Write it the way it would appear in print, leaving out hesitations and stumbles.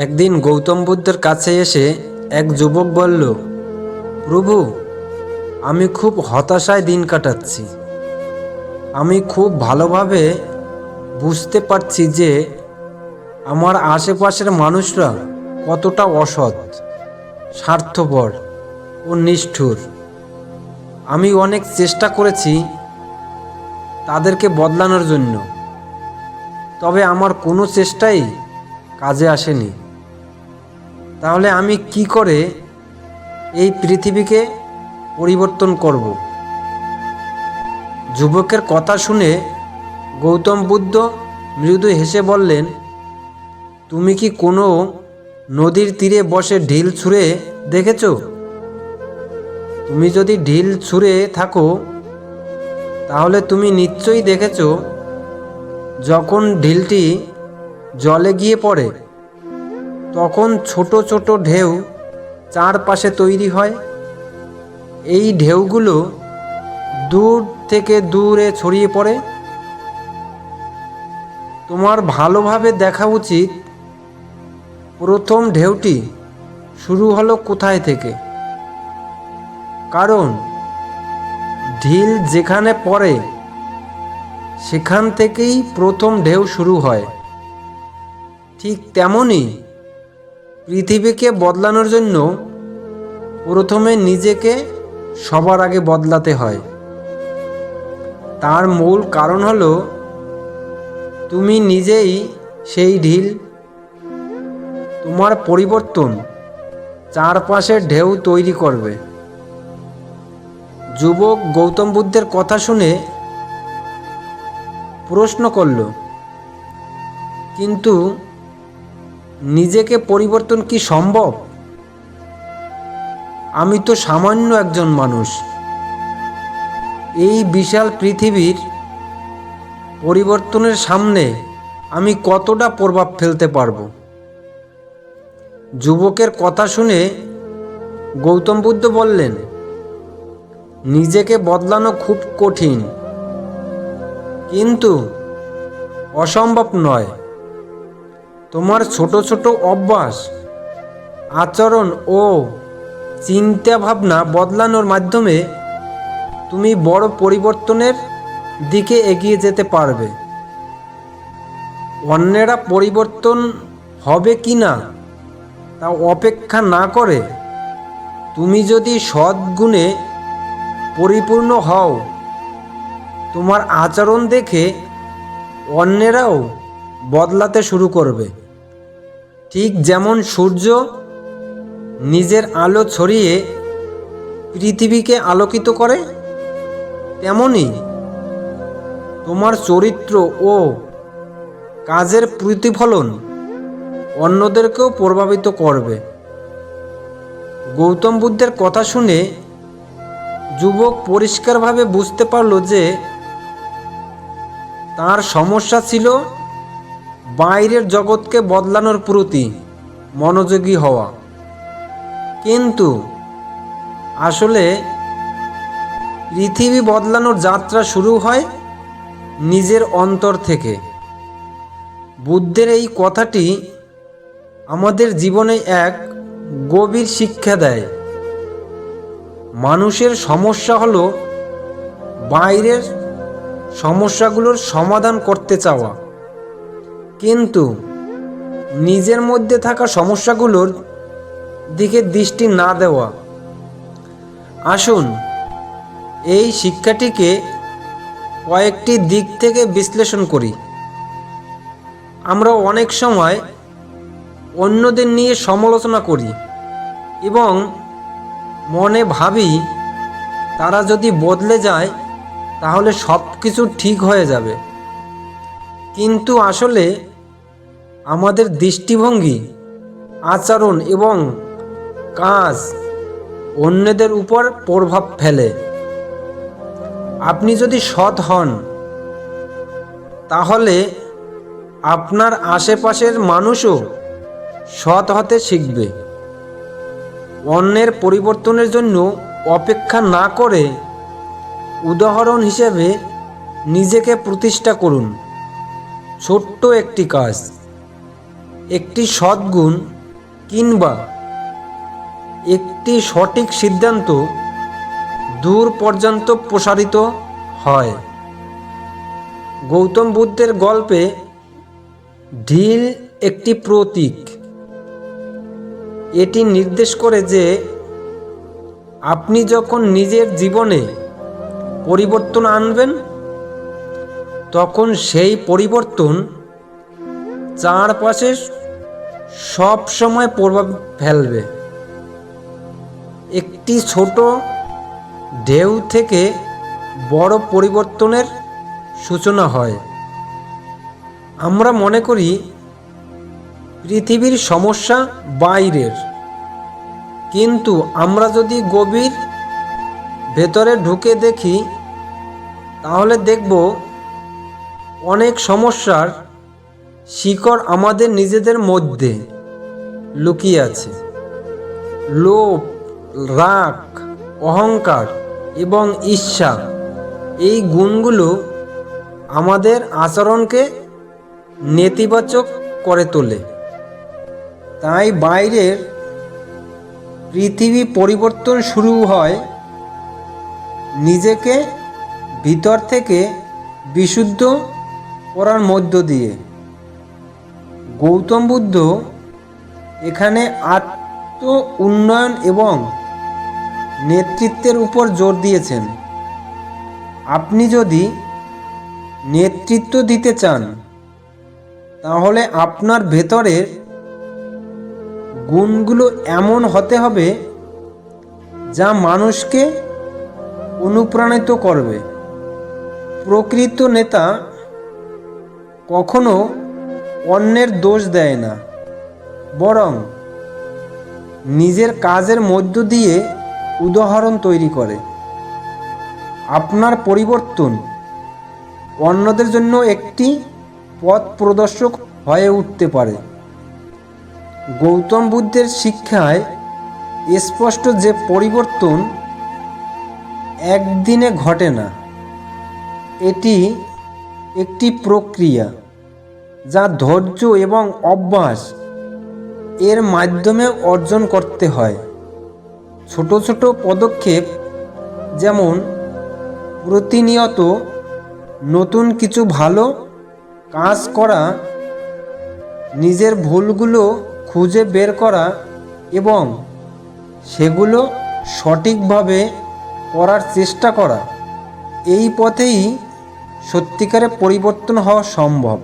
একদিন গৌতম বুদ্ধের কাছে এসে এক যুবক বলল, প্রভু, আমি খুব হতাশায় দিন কাটাচ্ছি। আমি খুব ভালোভাবে বুঝতে পারছি যে আমার আশেপাশের মানুষরা কতটা অসৎ, স্বার্থপর ও নিষ্ঠুর। আমি অনেক চেষ্টা করেছি তাদেরকে বদলানোর জন্য, তবে আমার কোনো চেষ্টাই কাজে আসেনি। তাহলে আমি কি করে এই পৃথিবীকে পরিবর্তন করব? যুবকের কথা শুনে গৌতম বুদ্ধ মৃদু হেসে বললেন, তুমি কি কোনো নদীর তীরে বসে ঢিল ছুঁড়ে দেখেছ? তুমি যদি ঢিল ছুঁড়ে থাকো তাহলে তুমি নিশ্চয়ই দেখেছ যখন ঢিলটি জলে গিয়ে পড়ে তখন ছোট ছোট ঢেউ চারপাশে তৈরি হয়। এই ঢেউগুলো দূর থেকে দূরে ছড়িয়ে পড়ে। তোমার ভালোভাবে দেখা উচিত প্রথম ঢেউটি শুরু হলো কোথায় থেকে, কারণ ঢিল যেখানে পড়ে সেখান থেকেই প্রথম ঢেউ শুরু হয়। ঠিক তেমনই পৃথিবীকে বদলানোর জন্য প্রথমে নিজেকে সবার আগে বদলাতে হয়। তার মূল কারণ হলো তুমি নিজেই সেই ঢিল। তোমার পরিবর্তন চারপাশের ঢেউ তৈরি করবে। যুবক গৌতম বুদ্ধের কথা শুনে প্রশ্ন করল, কিন্তু নিজেকে পরিবর্তন কি সম্ভব? আমি তো সামান্য একজন মানুষ। এই বিশাল পৃথিবীর পরিবর্তনের সামনে আমি কতটা প্রভাব ফেলতে পারব? যুবকের কথা শুনে গৌতম বুদ্ধ বললেন, নিজেকে বদলানো খুব কঠিন, কিন্তু অসম্ভব নয়। তোমার ছোট ছোট অভ্যাস, আচরণ ও চিন্তা ভাবনা বদলানোর মাধ্যমে তুমি বড় পরিবর্তনের দিকে এগিয়ে যেতে পারবে। অন্যেরা পরিবর্তন হবে কি না তা অপেক্ষা না করে তুমি যদি সদ্গুণে পরিপূর্ণ হও, তোমার আচরণ দেখে অন্যেরাও বদলাতে শুরু করবে। ঠিক যেমন সূর্য নিজের আলো ছড়িয়ে পৃথিবীকে আলোকিত করে, তেমনি তোমার চরিত্র ও কাজের প্রতিফলন অন্যদেরকেও প্রভাবিত করবে। গৌতম বুদ্ধের কথা শুনে যুবক পরিষ্কারভাবে বুঝতে পারল যে তার সমস্যা ছিল বাইরের জগৎকে বদলানোর প্রতি মনোযোগী হওয়া, কিন্তু আসলে পৃথিবী বদলানোর যাত্রা শুরু হয় নিজের অন্তর থেকে। বুদ্ধের এই কথাটি আমাদের জীবনে এক গভীর শিক্ষা দেয়। মানুষের সমস্যা হলো বাইরের সমস্যাগুলোর সমাধান করতে চাওয়া, কিন্তু নিজের মধ্যে থাকা সমস্যাগুলোর দিকে দৃষ্টি না দেওয়া। আসুন এই শিক্ষাটিকে কয়েকটি দিক থেকে বিশ্লেষণ করি। আমরা অনেক সময় অন্যদের নিয়ে সমালোচনা করি এবং মনে ভাবি তারা যদি বদলে যায় তাহলে সব কিছু ঠিক হয়ে যাবে। কিন্তু আসলে আমাদের দৃষ্টিভঙ্গি, আচরণ এবং কাজ অন্যদের উপর প্রভাব ফেলে। আপনি যদি সৎ হন তাহলে আপনার আশেপাশের মানুষও সৎ হতে শিখবে। অন্যের পরিবর্তনের জন্য অপেক্ষা না করে উদাহরণ হিসেবে নিজেকে প্রতিষ্ঠা করুন। ছোট্ট একটি কাজ, একটি সদ্গুণ কিংবা একটি সঠিক সিদ্ধান্ত দূর পর্যন্ত প্রসারিত হয়। গৌতম বুদ্ধের গল্পে ঢিল একটি প্রতীক। এটি নির্দেশ করে যে আপনি যখন নিজের জীবনে পরিবর্তন আনবেন, তখন সেই পরিবর্তন চারপাশে সব সময় প্রভাব ফেলবে। একটি ছোট ঢেউ থেকে বড় পরিবর্তনের সূচনা হয়। আমরা মনে করি পৃথিবীর সমস্যা বাইরের, কিন্তু আমরা যদি গভীর ভেতরে ঢুকে দেখি, তাহলে দেখব অনেক সমস্যার শিকড় আমাদের নিজেদের মধ্যে লুকিয়ে আছে। লোভ, রাগ, অহংকার এবং ঈর্ষা, এই গুণগুলো আমাদের আচরণকে নেতিবাচক করে তোলে। তাই বাইরের পৃথিবী পরিবর্তন শুরু হয় নিজেকে ভিতর থেকে বিশুদ্ধ করার মধ্য দিয়ে। গৌতম বুদ্ধ এখানে আত্ম উন্নয়ন এবং নেতৃত্বের উপর জোর দিয়েছেন। আপনি যদি নেতৃত্ব দিতে চান, তাহলে আপনার ভেতরের গুণগুলো এমন হতে হবে যা মানুষকে অনুপ্রাণিত করবে। প্রকৃত নেতা কখনো অন্যের দোষ দেয় না, বরং নিজের কাজের মধ্য দিয়ে উদাহরণ তৈরি করে। আপনার পরিবর্তন অন্যদের জন্য একটি পথ প্রদর্শক হয়ে উঠতে পারে। গৌতম বুদ্ধের শিক্ষায় স্পষ্ট যে পরিবর্তন একদিনে ঘটে না, এটি একটি প্রক্রিয়া যা ধৈর্য এবং অভ্যাস এর মাধ্যমে অর্জন করতে হয়। ছোট ছোট পদক্ষেপ, যেমন প্রতিনিয়ত নতুন কিছু ভালো কাজ করা, নিজের ভুলগুলো খুঁজে বের করা এবং সেগুলো সঠিকভাবে করার চেষ্টা করা, এই পথেই সত্যিকারের পরিবর্তন হওয়া সম্ভব।